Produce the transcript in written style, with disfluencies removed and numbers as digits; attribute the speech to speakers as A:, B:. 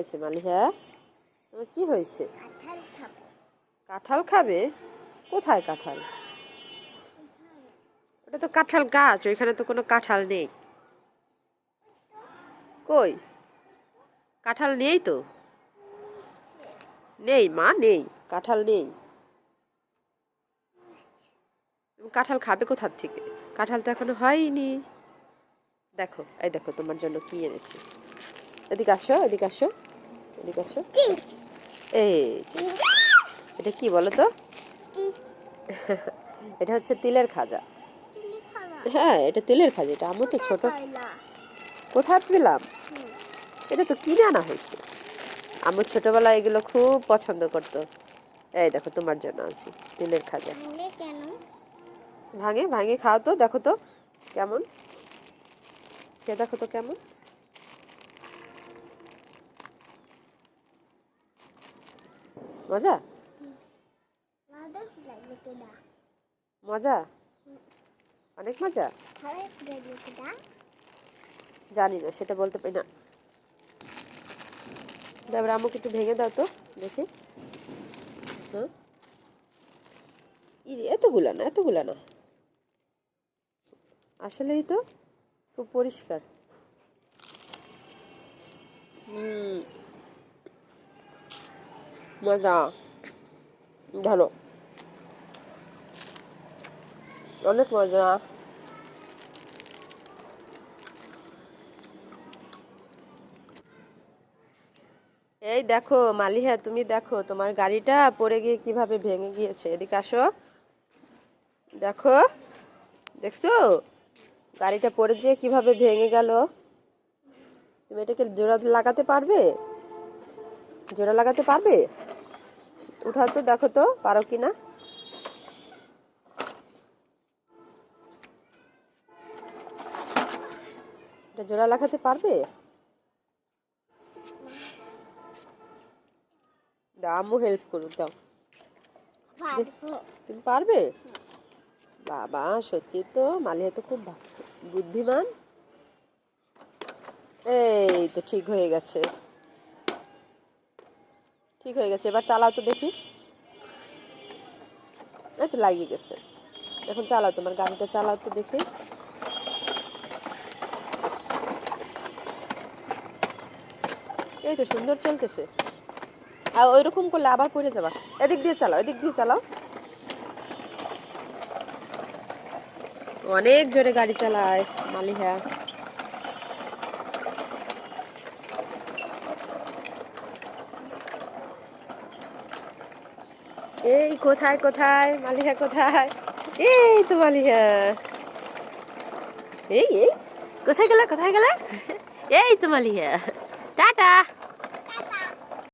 A: হয়েছে মালিহা? তোমার কি হয়েছে?
B: কাঁঠাল খাবো।
A: কাঁঠাল খাবে? কোথায় কাঁঠাল? ওটা তো কাঁঠাল গাছ, ওইখানে তো কোনো কাঁঠাল নেই। কই? কাঁঠাল নেই তো। নেই মা, নেই, কাঁঠাল নেই। কাঁঠাল খাবে কোথার থেকে? কাঁঠাল তো এখনো হয়নি। দেখো, এই দেখো তোমার জন্য কি এনেছি। এদিকে আসো, এদিকে আসো, এদিকে আসো। এই এটা কি বলো তো? এটা হচ্ছে তিলের খাজা। হ্যাঁ, এটা তিলের খাজা। এটা আম্মু তো ছোট। কোথায় পেলাম? এটা তো কিনে আনা হয়েছে। আম্মু ছোটবেলায় এগুলো খুব পছন্দ করতো। এই দেখো তোমার জন্য আনছি তিলের খাজা। ভাঙে ভাঙে খাও তো, দেখো তো কেমন, খেয়ে দেখো তো কেমন। মজা মজা, অনেক মজা। জানি না, সেটা বলতে পারি না। তারপরে আমাকে একটু ভেঙে দাও তো দেখি। হ্যাঁ, এতগুলা না, এতগুলা না, আসলেই তো খুব পরিষ্কার। মজা, ভালো, অনেক মজা। এই দেখো মালিহা, তুমি দেখো তোমার গাড়িটা পড়ে গিয়ে কিভাবে ভেঙে গিয়েছে। এদিকে আসো, দেখো, দেখছো গাড়িটা পড়ে গিয়ে কিভাবে ভেঙে গেল। তুমি এটাকে জোড়া লাগাতে পারবে? জোড়া লাগাতে পারবে? উঠাও তো, দেখো তো পারো কিনা। এটা জোড়া লাগাতে পারবে? দাও, আম্মু হেল্প করুক, দাও। তুমি পারবে? বাবা, সত্যি তো মালিহা তো খুব বুদ্ধিমান। এই তো ঠিক হয়ে গেছে, ঠিক হয়ে গেছে। এবার চালাও তো দেখি। এই তো লাগিয়ে গেছে। এখন চালাও, তোমার গাড়িটা চালাও তো দেখি। এই তো সুন্দর চলতেছে। আর ওইরকম করলে আবার পড়ে যাবা। এদিক দিয়ে চালাও, এদিক দিয়ে চালাও। অনেক জোরে গাড়ি চালায় মালিহা। এই কোথায় কোথায় মালিহা, কোথায়? এই তো মালিহা। এই এই কোথায় গেলা, কোথায় গেলা? এই তো মালিহা, টাটা।